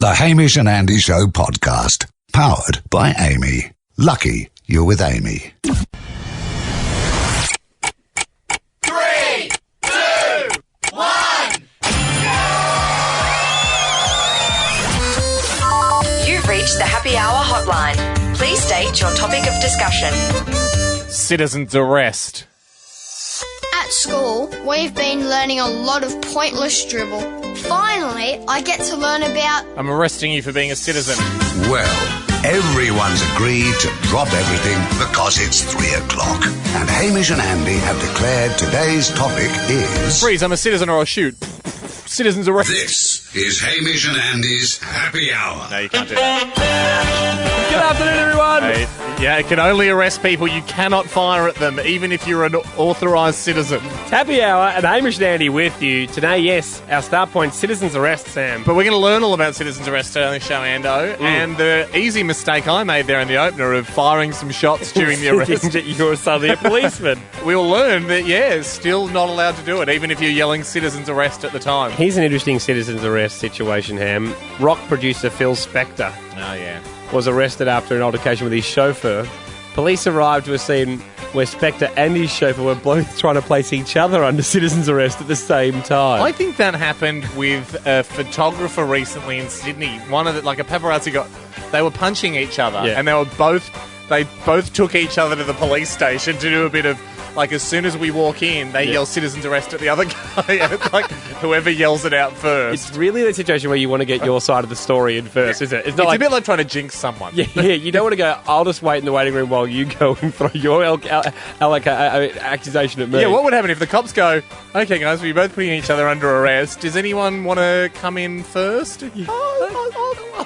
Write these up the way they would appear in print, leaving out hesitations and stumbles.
The Hamish and Andy Show podcast. Powered by Amy. Lucky you're with Amy. 3, 2, 1. You've reached the happy hour hotline. Please state your topic of discussion. Citizen's arrest. At school, we've been learning a lot of pointless dribble. Finally, I get to learn about... I'm arresting you for being a citizen. Well, everyone's agreed to drop everything because it's 3 o'clock. And Hamish and Andy have declared today's topic is... Freeze, I'm a citizen or I'll shoot. Citizen's arrest. This is Hamish and Andy's Happy Hour. No, you can't do that. Good afternoon, everyone. Yeah, it can only arrest people. You cannot fire at them, even if you're an authorised citizen. It's Happy Hour and Hamish and Andy with you. Today, yes, our start point, citizen's arrest, Sam. But we're going to learn all about citizen's arrest today on the show, Ando. And the easy mistake I made there in the opener of firing some shots during the arrest. Thinking that you're suddenly a policeman. We'll learn that, yeah, still not allowed to do it, even if you're yelling citizen's arrest at the time. Here's an interesting citizen's arrest situation, Ham. Rock producer Phil Spector Oh, yeah. was arrested after an altercation with his chauffeur. Police arrived to a scene where Spector and his chauffeur were both trying to place each other under citizen's arrest at the same time. I think that happened with a photographer recently in Sydney. One of the, like a paparazzi they were punching each other, Yeah. and they both took each other to the police station to do a bit of, like, as soon as we walk in, they yell citizen's arrest at the other guy. And it's like whoever yells it out first. It's really the situation where you want to get your side of the story in first, is it? It's a bit like trying to jinx someone. Yeah, you don't want to go, I'll just wait in the waiting room while you go and throw your accusation at me. Yeah, what would happen if the cops go, okay, guys, we're both putting each other under arrest. Does anyone want to come in first?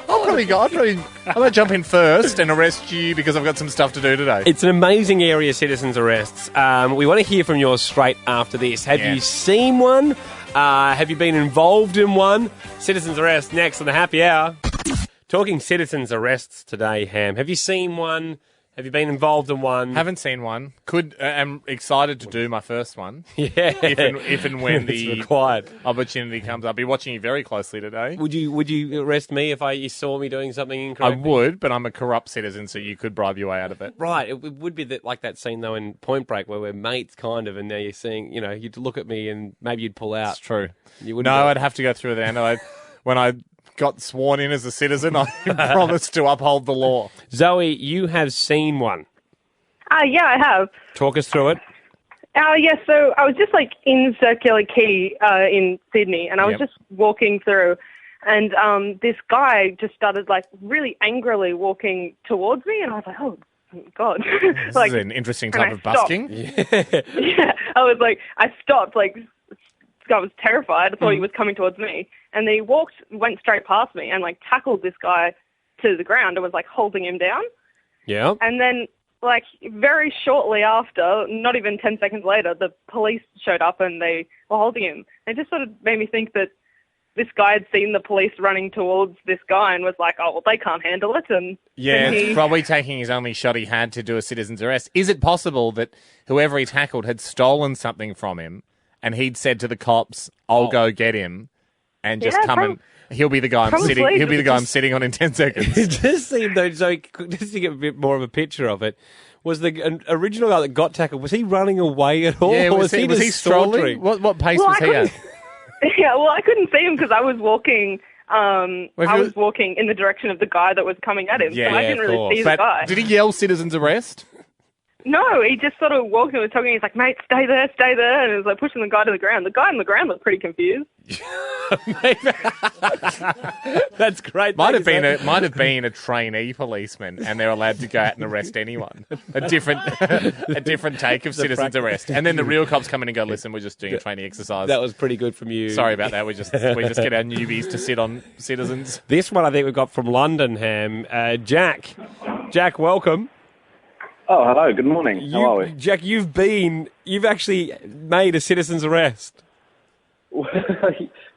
I'll probably go. I'm going to jump in first and arrest you because I've got some stuff to do today. It's an amazing area, citizens' arrests. We want to hear from yours straight after this. Have you seen one? Have you been involved in one? Citizens' arrest next on the Happy Hour. Talking citizens' arrests today, Ham. Have you seen one? Have you been involved in one? Haven't seen one. I'm excited to do my first one. Yeah. If and when it's the required opportunity comes. I'll be watching you very closely today. Would you arrest me if you saw me doing something I incorrect? would, but I'm a corrupt citizen, so you could bribe your way out of it. Right, it would be like that scene though in Point Break where we're mates, kind of, and now you're seeing, you'd look at me and maybe you'd pull out. That's true. You wouldn't I'd have to go through the end. When I got sworn in as a citizen, I promised to uphold the law. Zoe, you have seen one. Yeah, I have. Talk us through it. Yeah, so I was just in Circular Quay in Sydney, and I was just walking through, and this guy just started really angrily walking towards me, and I was like, oh God. This is an interesting type of busking. Yeah, I stopped, I was terrified. I thought he was coming towards me, and then he went straight past me and tackled this guy to the ground and was holding him down. Yeah. And then very shortly after, not even 10 seconds later, the police showed up and they were holding him. It just sort of made me think that this guy had seen the police running towards this guy and was like, oh, well, they can't handle it. And it's probably taking his only shot he had to do a citizen's arrest. Is it possible that whoever he tackled had stolen something from him and he'd said to the cops, I'll go get him and just and... He'll be the guy I'm sitting on in 10 seconds. It just seemed though, so just to get a bit more of a picture of it, was the original guy that got tackled, was he running away at all? Yeah, or was he strolling? What pace was he at? Yeah, well, I couldn't see him because I was walking. I was walking in the direction of the guy that was coming at him, so I didn't really see the guy. Did he yell citizen's arrest? No, he just sort of walked and was talking. He's like, mate, stay there, and he was pushing the guy to the ground. The guy on the ground looked pretty confused. That's great. Might have been a trainee policeman, and they're allowed to go out and arrest anyone. A different take of citizen's arrest, and then the real cops come in and go, "Listen, we're just doing a training exercise." That was pretty good from you. Sorry about that. We just get our newbies to sit on citizens. This one I think we've got from London, Ham. Jack, welcome. Oh, hello. Good morning. How are we? Jack, you've actually made a citizen's arrest.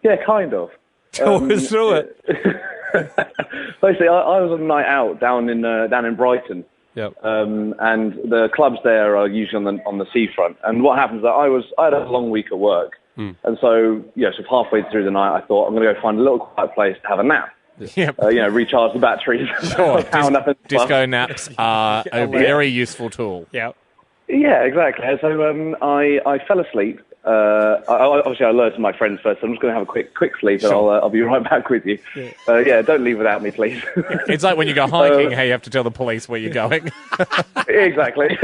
Yeah, kind of. Talk us through it. Basically, I was on a night out down in Brighton. Yep. And the clubs there are usually on the seafront. And what happens is that I had a long week at work. And so halfway through the night, I thought I'm going to go find a little quiet place to have a nap. Yep. Recharge the batteries. Sure. Power nap and stuff. Disco naps are a very useful tool. Yeah. Yeah, exactly. So I fell asleep. Obviously, I alerted my friends first. So I'm just going to have a quick sleep, and I'll be right back with you. Don't leave without me, please. It's like when you go hiking, how you have to tell the police where you're going. Exactly.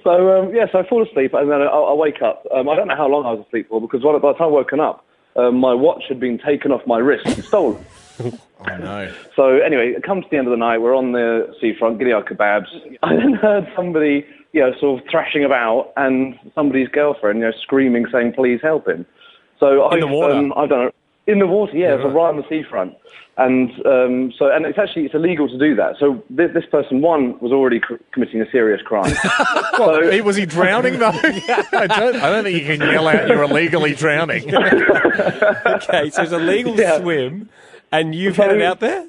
So I fall asleep, and then I wake up. I don't know how long I was asleep for, because by the time I woken up, my watch had been taken off my wrist and stolen. Oh, no. So anyway, it comes to the end of the night. We're on the seafront, getting our kebabs. I then heard somebody, sort of thrashing about, and somebody's girlfriend, screaming, saying, "Please help him." So in the water? I've done it in the water. Yeah, so right on the seafront. And it's illegal to do that. So this person, one, was already committing a serious crime. Was he drowning though? I don't think you can yell out you're illegally drowning. Okay, so it's a legal swim, and you've headed out there?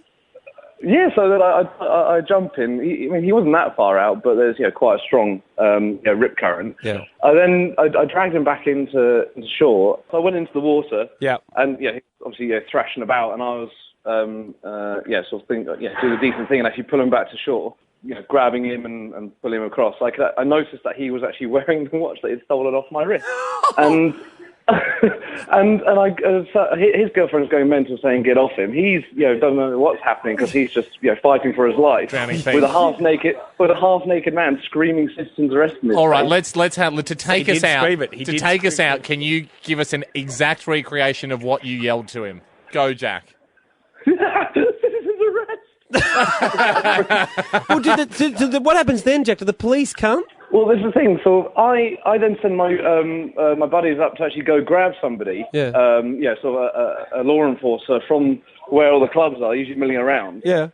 Yeah, so that I jump in. He wasn't that far out, but there's quite a strong rip current. Yeah. I dragged him back into shore. So I went into the water. Yeah. And he obviously thrashing about, and I was do the decent thing and actually pull him back to shore. Grabbing him and pulling him across. I noticed that he was actually wearing the watch that he'd stolen off my wrist, and. His girlfriend is going mental, saying, "Get off him." He's, doesn't know what's happening because he's just, fighting for his life with a half naked man screaming citizens arrest him. All right, let's have to take us out. Can you give us an exact recreation of what you yelled to him? Go, Jack. Citizens arrest. Well, what happens then, Jack? Do the police come? Well, this is the thing. So I then send my my buddies up to actually go grab somebody. Yeah. A law enforcer from where all the clubs are, usually milling around. Yeah.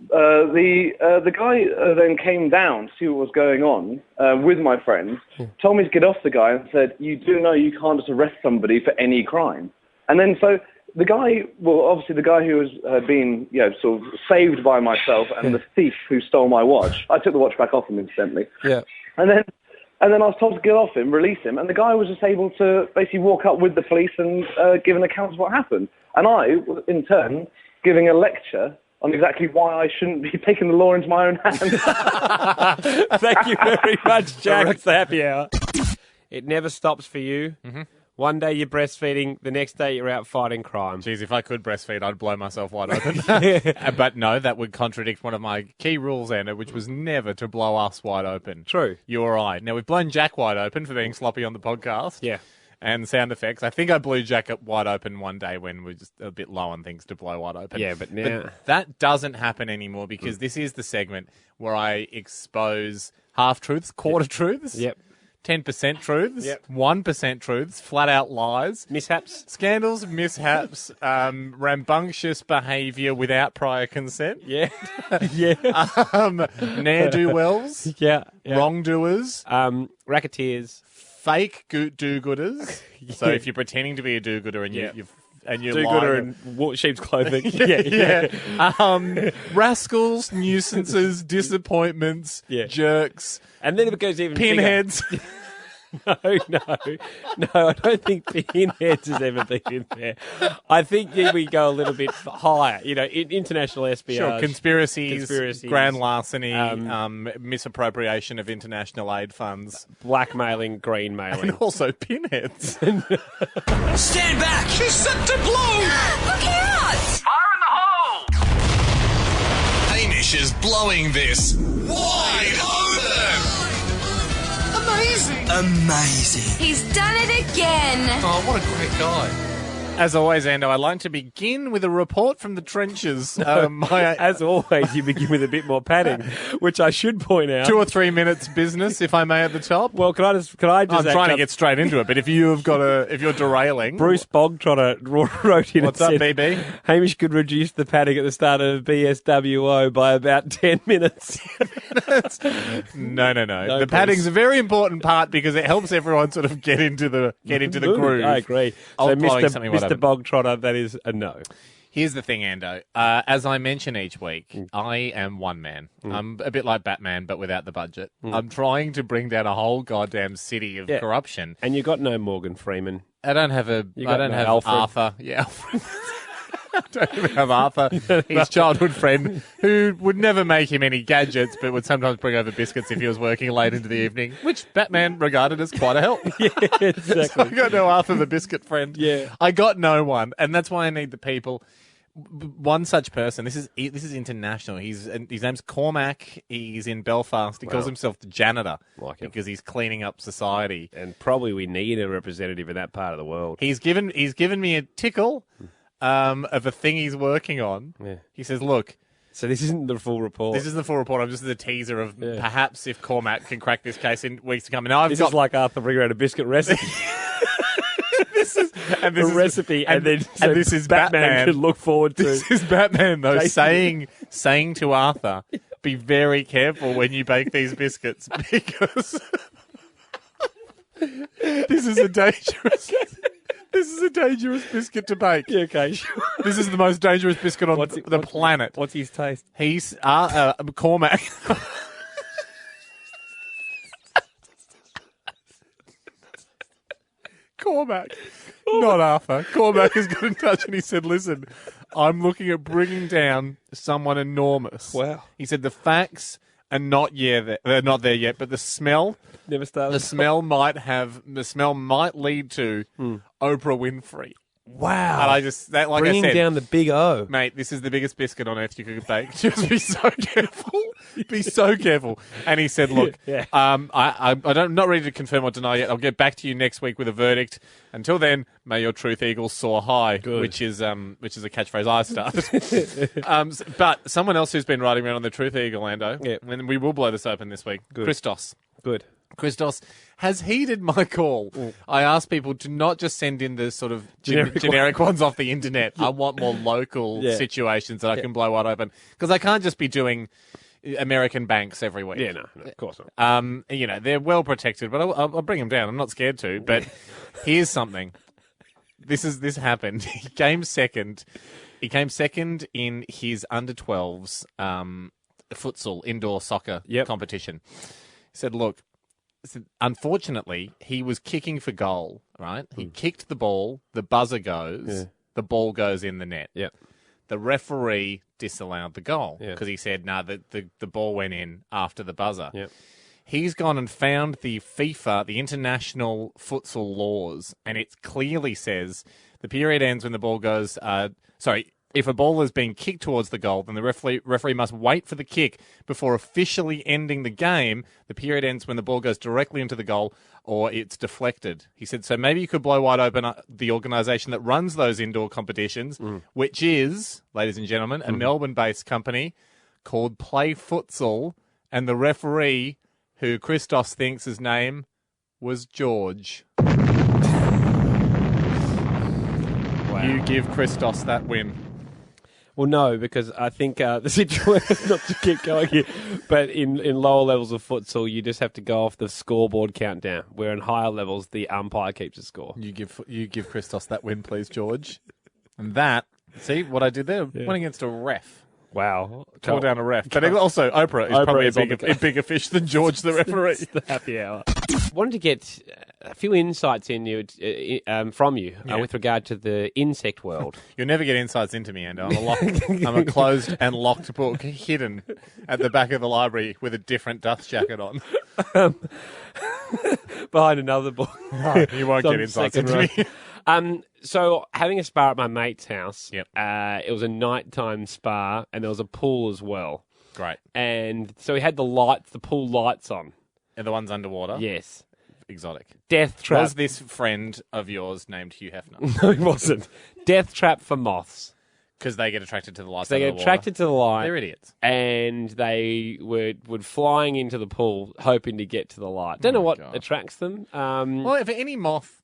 The guy then came down to see what was going on with my friends, told me to get off the guy, and said, "You do know you can't just arrest somebody for any crime." And then so the guy, obviously the guy who had been, sort of saved by myself and the thief who stole my watch, I took the watch back off him incidentally. Yeah. And then I was told to get off him, release him, and the guy was just able to basically walk up with the police and give an account of what happened. And I, in turn, giving a lecture on exactly why I shouldn't be taking the law into my own hands. Thank you very much, Jack. It's the happy hour. It never stops for you. Mm-hmm. One day you're breastfeeding, the next day you're out fighting crime. Geez, if I could breastfeed, I'd blow myself wide open. But no, that would contradict one of my key rules, Anna, which was never to blow us wide open. True. You or I. Now, we've blown Jack wide open for being sloppy on the podcast. Yeah. And sound effects. I think I blew Jack wide open one day when we were just a bit low on things to blow wide open. Yeah, but now... But that doesn't happen anymore because this is the segment where I expose half-truths, quarter-truths. Yep. 10% truths, Yep. 1% truths, flat-out lies. Mishaps. Scandals, mishaps, rambunctious behaviour without prior consent. Yeah. Yeah. Ne'er-do-wells. Yeah. Wrongdoers. Racketeers. Fake do-gooders. So if you're pretending to be a do-gooder and you're do-gooder in sheep's clothing. yeah. Rascals, nuisances, disappointments, jerks. And then it goes even pinheads. No, I don't think pinheads has ever been in there. I think we go a little bit higher. International espionage. Sure, conspiracies, grand larceny, misappropriation of international aid funds. Blackmailing, greenmailing. And also pinheads. Stand back! She's set to blow! Look out! Fire in the hole! Hamish is blowing this wide open! Amazing. He's done it again. Oh, what a great guy. As always, Ando, I'd like to begin with a report from the trenches. As always, you begin with a bit more padding, which I should point out. 2 or 3 minutes business, if I may, at the top. Well, can I just? I'm trying to get straight into it, but if you're derailing, Bruce Bogtrotter wrote in. What's up, BB? Hamish could reduce the padding at the start of BSWO by about 10 minutes. 10 minutes? No. The padding's a very important part because it helps everyone sort of get into the groove. I agree. So, Mr. Bogtrotter, that is a no. Here's the thing, Ando. As I mention each week, I am one man. I'm a bit like Batman, but without the budget. I'm trying to bring down a whole goddamn city of corruption. And you got no Morgan Freeman. I don't have Alfred. Arthur. Yeah, Don't even have Arthur, his childhood friend, who would never make him any gadgets, but would sometimes bring over biscuits if he was working late into the evening, which Batman regarded as quite a help. Yeah, exactly. So I got no Arthur the biscuit friend. Yeah. I got no one, and that's why I need the people. One such person. This is international. His name's Cormac. He's in Belfast. He calls himself the janitor because he's cleaning up society. And probably we need a representative in that part of the world. He's given me a tickle of a thing he's working on. Yeah. He says, "Look, So this isn't the full report. this is the full report. I'm just the teaser of perhaps if Cormac can crack this case in weeks to come." And I've This got is like Arthur bringing out a biscuit recipe. this is recipe, and then so this is Batman can look forward to. This is Batman though saying to Arthur, "Be very careful when you bake these biscuits because this is a dangerous." This is a dangerous biscuit to bake. Yeah, okay, sure. This is the most dangerous biscuit on the planet. What's his taste? He's Cormac. Cormac. Not Arthur. Cormac has got in touch and he said, "Listen, I'm looking at bringing down someone enormous." Wow. He said the facts are not they're not there yet, but the smell Never started. the smell might lead to Oprah Winfrey. Wow. And I just I Bringing said, down the big O. mate, this is the biggest biscuit on earth you could bake. Just be so careful. Be so careful. And he said, "Look, I'm not ready to confirm or deny yet. I'll get back to you next week with a verdict. Until then, may your truth eagles soar high," which is a catchphrase I started. But someone else who's been riding around on the truth eagle, Ando, and we will blow this open this week. Christos. Good. Christos has heeded my call. I asked people to not just send in the sort of generic ones off the internet. I want more local situations that I can blow wide open. Because I can't just be doing American banks every week. Yeah, no, of course not. They're well protected, but I'll bring them down. I'm not scared to. But here's something. This happened. He came second. He came second in his under-12s futsal indoor soccer competition. He said, "Look, unfortunately, he was kicking for goal, right? He kicked the ball, the buzzer goes, the ball goes in the net. Yep. The referee disallowed the goal because he said, no, the ball went in after the buzzer. Yep. He's gone and found the FIFA, the international futsal laws, and it clearly says the period ends when the ball goes, if a ball is being kicked towards the goal, then the referee must wait for the kick before officially ending the game. The period ends when the ball goes directly into the goal or it's deflected." He said, so maybe you could blow wide open the organisation that runs those indoor competitions, which is, ladies and gentlemen, a Melbourne-based company called Play Futsal, and the referee, who Christos thinks his name was George. Wow. You give Christos that win. Well, no, because I think the situation, not to keep going here, but in lower levels of futsal, you just have to go off the scoreboard countdown, where in higher levels, the umpire keeps a score. You give Christos that win, please, George. And that, see what I did there? Went against a ref. Wow. Tore down a ref. But also, Oprah is probably a bigger fish than George the referee. It's the happy hour. Wanted to get a few insights from you with regard to the insect world. You'll never get insights into me, Ando. I'm a closed and locked book hidden at the back of the library with a different dust jacket on. Behind another book. No, you won't get insights into me. So having a spa at my mate's house, it was a nighttime spa, and there was a pool as well. Great. And so we had the pool lights on. And the ones underwater? Yes. Exotic. Death trap. Was this friend of yours named Hugh Hefner? No, he wasn't. Death trap for moths. Because they get attracted to the lights. They get attracted to the light. They're idiots. And they would flying into the pool, hoping to get to the light. Don't know what attracts them. Well, if any moth,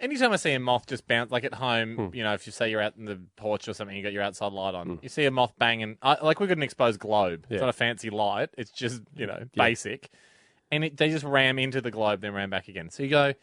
anytime I see a moth just bounce, like at home, if you say you're out in the porch or something, you got your outside light on, you see a moth banging, like we've got an exposed globe. It's not a fancy light. It's just, basic. And they just ram into the globe, then ram back again. So you go,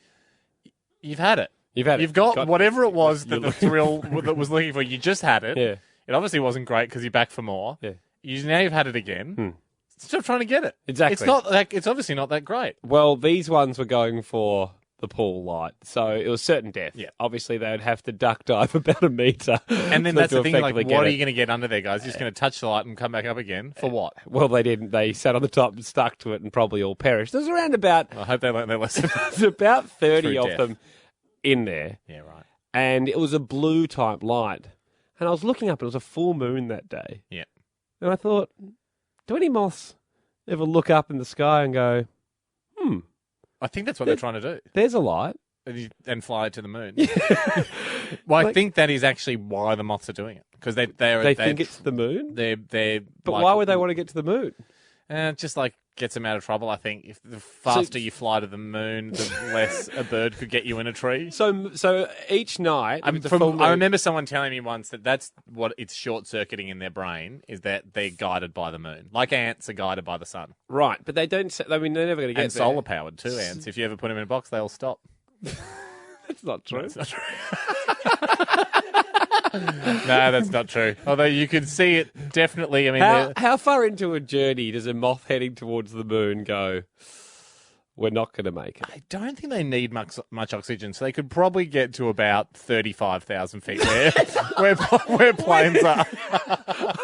you've had it. You've got whatever it was that the thrill that was looking for. You just had it. Yeah. It obviously wasn't great because you're back for more. Yeah. Now you've had it again. Stop trying to get it. Exactly. It's obviously not that great. Well, these ones were going for the pool light. So it was certain death. Yeah. Obviously, they would have to duck dive about a metre. And then to that's the thing, like, effectively what get are it. you going to get under there, guys? You're just going to touch the light and come back up again? For what? Well, they didn't. They sat on the top and stuck to it and probably all perished. There's around about... I hope they learned their lesson. There's about 30 Through of death. them in there. Yeah, right. And it was a blue type light. And I was looking up, and it was a full moon that day. Yeah. And I thought, do any moths ever look up in the sky and go, I think that's what they're trying to do. there's a light? And fly to the moon. Well, I think that is actually why the moths are doing it. Because they think it's the moon? They're But like, why would they want to get to the moon? Just like gets them out of trouble, I think. If the faster you fly to the moon, the less a bird could get you in a tree. So each night... I remember someone telling me once that that's what it's short-circuiting in their brain, is that they're guided by the moon. Like ants are guided by the sun. Right, but they don't... I mean, they're never going to get And there. solar-powered too, ants. If you ever put them in a box, they all stop. That's not true. That's not true. No, that's not true. Although you could see it definitely. I mean, How far into a journey does a moth heading towards the moon go, we're not going to make it? I don't think they need much oxygen, so they could probably get to about 35,000 feet where planes are.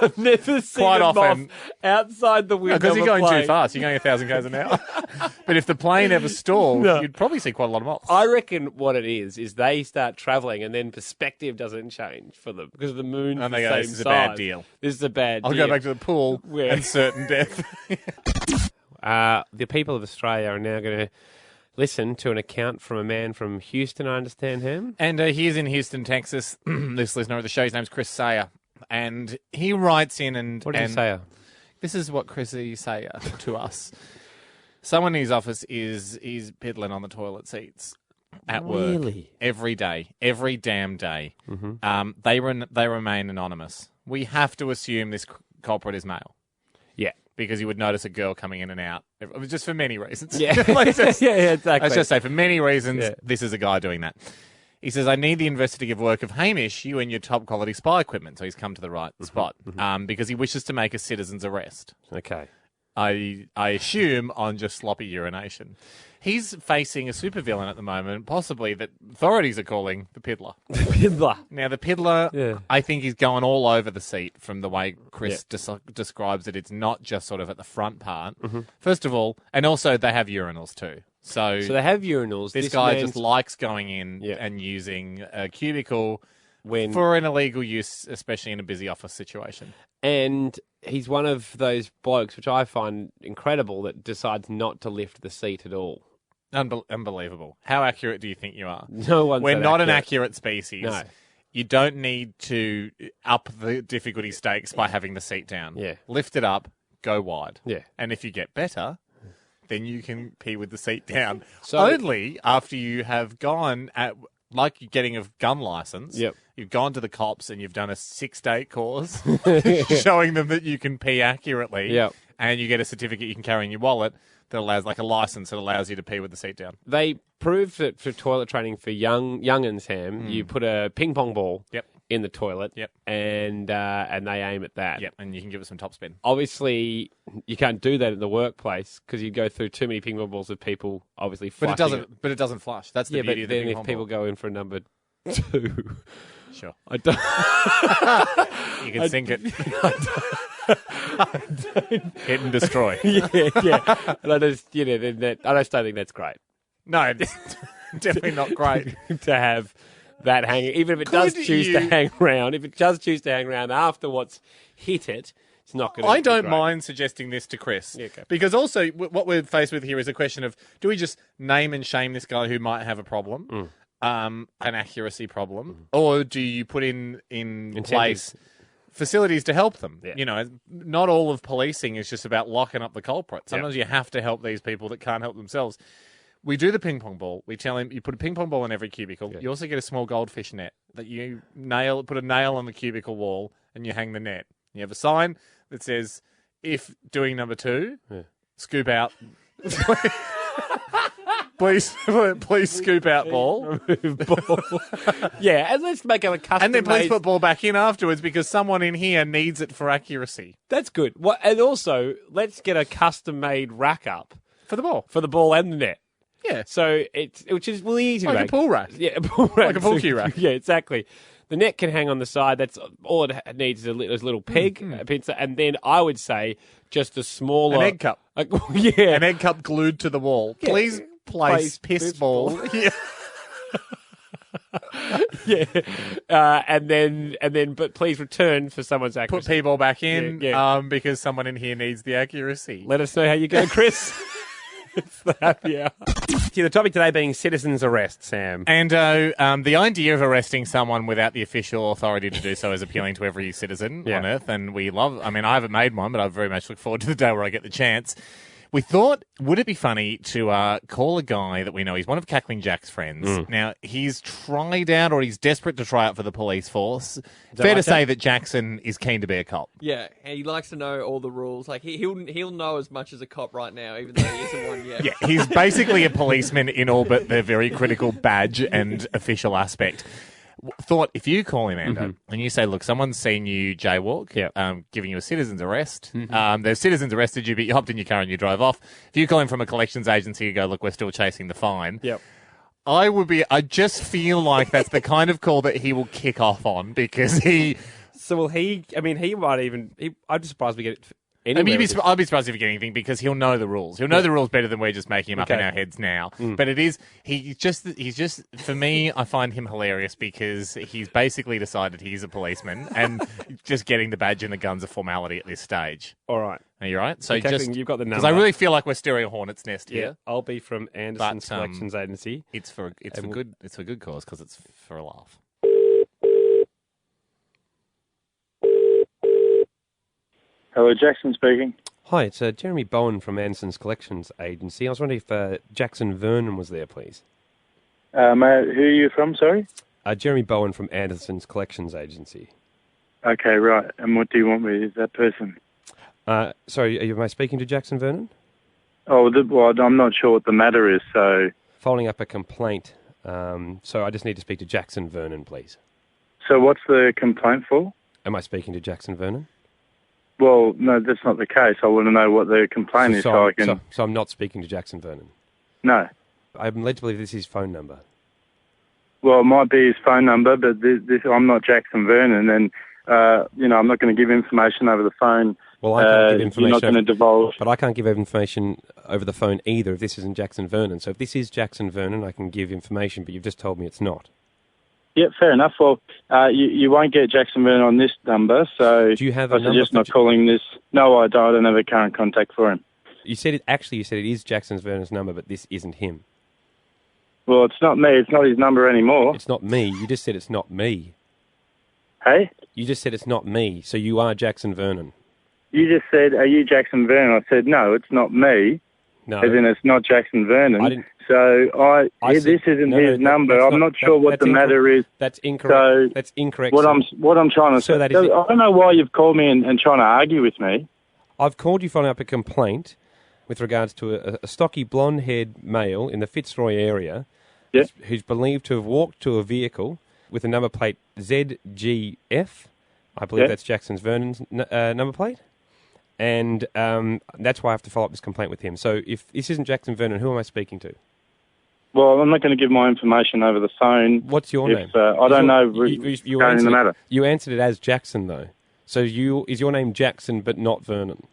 I've never seen Quite a often. moth outside the window Because you're of a going plane. too fast. You're going 1,000 k's an hour. But if the plane ever stalled, you'd probably see quite a lot of moths. I reckon what it is they start travelling and then perspective doesn't change for them because the moon's And the they go, same this is a size. bad deal. This is a bad I'll deal. go back to the pool and certain death. The people of Australia are now going to listen to an account from a man from Houston, I understand him. And he's in Houston, Texas. This listener of the show, his name's Chris Sayer. And he writes in and... What did he say? This is what Chrissy Sayer to us. Someone in his office is piddling on the toilet seats at work. Really? Every day. Every damn day. They remain anonymous. We have to assume this culprit is male. Yeah. Because you would notice a girl coming in and out. It was just for many reasons. Yeah, Exactly. Let's just say for many reasons, Yeah. this is a guy doing that. He says, I need the investigative work of Hamish, you and your top quality spy equipment. So he's come to the right spot because he wishes to make a citizen's arrest. Okay. I assume on just sloppy urination. He's facing a supervillain at the moment, possibly that authorities are calling the Piddler. Piddler. Now, the Piddler, Yeah. I think he's going all over the seat from the way Chris describes it. It's not just sort of at the front part. First of all, and also they have urinals too. So they have urinals. This guy man's- just likes going in Yeah. and using a cubicle when for an illegal use, especially in a busy office situation. And he's one of those blokes, which I find incredible, that decides not to lift the seat at all. Unbelievable. How accurate do you think you are? No one's We're that not an accurate. accurate species. No. You don't need to up the difficulty stakes by having the seat down. Yeah. Lift it up, go wide. Yeah. And if you get better, then you can pee with the seat down. So- Only after you have gone at, like you're getting a gun license. Yep. You've gone to the cops and you've done a 6-day course showing them that you can pee accurately. Yep. And you get a certificate you can carry in your wallet that allows, like a license that allows you to pee with the seat down. They proved that for toilet training for young'uns, Ham, you put a ping pong ball Yep. in the toilet, Yep. and they aim at that. Yep. And you can give it some top spin. Obviously, you can't do that in the workworkplace because you go through too many ping pong balls with people obviously But flushing it doesn't flush. That's the Yeah, beauty but of the then ping if pong people ball. go in for a number 2, Sure. I don't. You can sink it. Hit and destroy. yeah. And I just, I just don't think that's great No, it's definitely not great. to have that hanging. Even if it does Could choose you- to hang around, if it does choose to hang around after what's hit it, it's not going to. I don't mind suggesting this to Chris. Yeah, okay. Because also, what we're faced with here is a question of, do we just name and shame this guy who might have a problem, an accuracy problem, or do you put in place facilities to help them? Yeah. You know, not all of policing is just about locking up the culprit. Sometimes you have to help these people that can't help themselves. We do the ping pong ball. We tell him, you put a ping pong ball in every cubicle. Yeah. You also get a small goldfish net that you put a nail on the cubicle wall and you hang the net. You have a sign that says, if doing number 2, scoop out. Please scoop out ball. Yeah, and let's make it a custom. And then please put ball back in afterwards because someone in here needs it for accuracy. That's good. And also, let's get a custom-made rack up For the ball. for the ball and the net. Yeah. So which is really easy to Like a make. pool rack. Yeah, a pool rack. Like a pool cue rack. Yeah, exactly. The net can hang on the side. That's all it needs is a little peg, a pincer, and then I would say just a smaller... An egg cup. Yeah. An egg cup glued to the wall. Yeah. Please place piss ball. Yeah. Yeah, and then, but please return for someone's accuracy. Put P-ball back in Yeah. because someone in here needs the accuracy. Let us know how you go, Chris. It's the happy hour. The topic today being citizens' arrest, Sam. And the idea of arresting someone without the official authority to do so is appealing to every citizen on Earth, and we love... I mean, I haven't made one, but I very much look forward to the day where I get the chance. We thought, would it be funny to call a guy that we know? He's one of Cackling Jack's friends. Now, he's tried out, or he's desperate to try out for the police force. Fair to say that Jackson is keen to be a cop. Yeah, and he likes to know all the rules. Like he'll know as much as a cop right now, even though he isn't one yet. Yeah, he's basically a policeman in all but the very critical badge and official aspect. Thought if you call him, Ando, and you say, look, someone's seen you jaywalk, giving you a citizen's arrest. The citizens arrested you, but you hopped in your car and you drove off. If you call him from a collections agency, you go, look, we're still chasing the fine. Yep. I just feel like that's the kind of call that he will kick off on because he... So will he? I mean, he might even... I'd be surprised we get it anywhere. I mean, I'd be surprised if he get anything because he'll know the rules. He'll know the rules better than we're just making them up in our heads now. But he's just, for me, I find him hilarious because he's basically decided he's a policeman and just getting the badge and the gun's a formality at this stage. All right. Are you right? So you've got the number. Because I really feel like we're stirring a hornet's nest here. Yeah, I'll be from Anderson's Collections Agency. It's for good cause because it's for a laugh. Hello, Jackson speaking. Hi, it's Jeremy Bowen from Anderson's Collections Agency. I was wondering if Jackson Vernon was there, please. Who are you from, sorry? Jeremy Bowen from Anderson's Collections Agency. Okay, right. And what do you want with that person? Sorry, am I speaking to Jackson Vernon? Oh, well, I'm not sure what the matter is, so... Following up a complaint. So I just need to speak to Jackson Vernon, please. So what's the complaint for? Am I speaking to Jackson Vernon? Well, no, that's not the case. I want to know what the complaint is so I can... So I'm not speaking to Jackson Vernon? No. I'm led to believe this is his phone number. Well, it might be his phone number, but I'm not Jackson Vernon, and, I'm not going to give information over the phone. Well, I can't give information. You're not going to divulge. But I can't give information over the phone either if this isn't Jackson Vernon. So if this is Jackson Vernon, I can give information, but you've just told me it's not. Yeah, fair enough. Well, you won't get Jackson Vernon on this number, so do you have a I suggest not calling this. No, I don't. I don't have a current contact for him. You said it is Jackson Vernon's number, but this isn't him. Well, it's not me. It's not his number anymore. It's not me. You just said it's not me. Hey? You just said it's not me, so you are Jackson Vernon. You just said, are you Jackson Vernon? I said, no, it's not me. No. As in, it's not Jackson Vernon. I didn't... So this isn't his number. I'm not sure what the matter is. That's incorrect. So that's incorrect. What I'm trying to say. I don't know why you've called me and trying to argue with me. I've called you following up a complaint with regards to a stocky blonde-haired male in the Fitzroy area who's believed to have walked to a vehicle with a number plate ZGF. I believe that's Jackson Vernon's number plate. And that's why I have to follow up this complaint with him. So if this isn't Jackson Vernon, who am I speaking to? Well, I'm not going to give my information over the phone. What's your name? I don't know the matter. You answered it as Jackson, though. So is your name Jackson but not Vernon?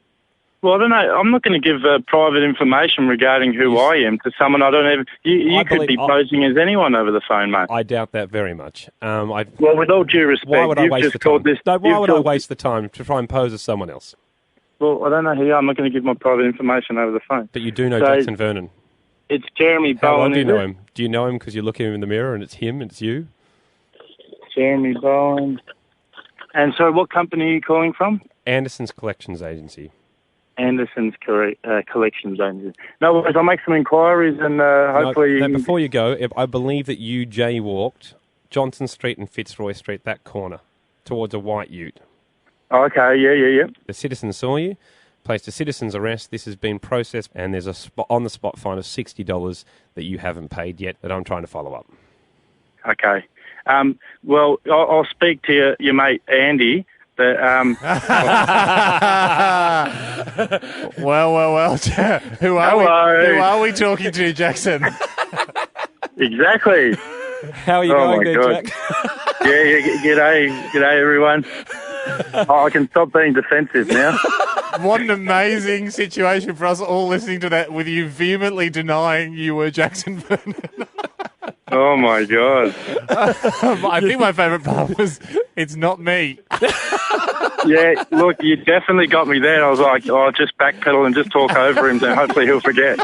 Well, I don't know. I'm not going to give private information regarding who I am to someone I don't even... You could be posing as anyone over the phone, mate. I doubt that very much. Well, with all due respect, why would I waste the time? Why would I waste the time to try and pose as someone else? Well, I don't know who you are. I'm not going to give my private information over the phone. But you do know Jackson Vernon. It's Jeremy Bowen. How well do you know him? Do you know him because you look at him in the mirror and it's him and it's you? Jeremy Bowen. And so what company are you calling from? Anderson's Collections Agency. Anderson's Collections Agency. No worries, I'll make some inquiries and hopefully... Before you go, I believe that you jaywalked Johnson Street and Fitzroy Street, that corner, towards a white ute. Oh, okay, yeah. The citizen saw you, placed a citizen's arrest. This has been processed, and there's a on-the-spot fine of $60 that you haven't paid yet that I'm trying to follow up. Okay. Well, I'll speak to your mate Andy, But, well. Who are we talking to, Jackson? Exactly. How are you going there, God. Jack? G'day, everyone. Oh, I can stop being defensive now. What an amazing situation for us all listening to that, with you vehemently denying you were Jackson Vernon. Oh, my God. I think my favourite part was, it's not me. Yeah, look, you definitely got me there. I was like, oh, just backpedal and just talk over him, and hopefully he'll forget.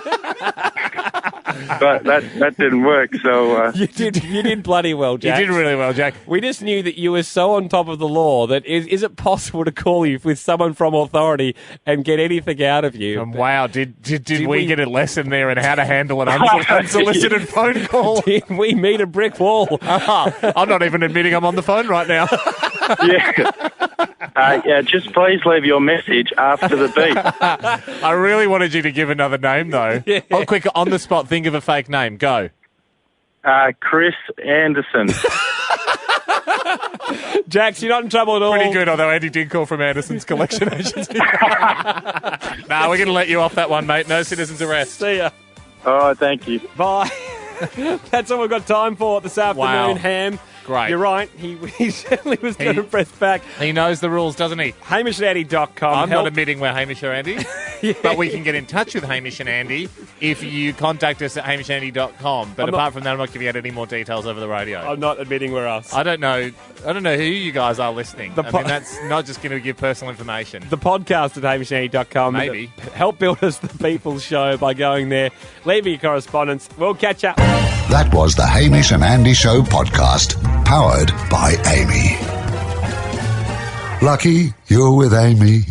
But that didn't work, so... You did bloody well, Jack. You did really well, Jack. We just knew that you were so on top of the law that is it possible to call you with someone from authority and get anything out of you? Wow, did we get a lesson there in how to handle an unsolicited phone call? Did we meet a brick wall? I'm not even admitting I'm on the phone right now. Yeah, just please leave your message after the beep. I really wanted you to give another name, though. Yeah. Oh, quick, on the spot, think of a fake name. Go. Chris Anderson. Jax, you're not in trouble at all. Pretty good, although Andy did call from Anderson's collection agency. Nah, we're going to let you off that one, mate. No citizen's arrest. See ya. Oh, thank you. Bye. That's all we've got time for this afternoon, Wow. Ham. Great. You're right. He certainly was going to press back. He knows the rules, doesn't he? HamishAndy.com. I'm not admitting we're Hamish or Andy, but we can get in touch with Hamish and Andy if you contact us at HamishAndy.com. But apart from that, I'm not giving out any more details over the radio. I'm not admitting we're us. I don't know who you guys are listening. I mean, that's not just going to give personal information. The podcast at HamishAndy.com. Maybe. Help build us the People's Show by going there, leaving your correspondence. We'll catch up. That was the Hamish and Andy Show podcast, powered by Amy. Lucky you're with Amy.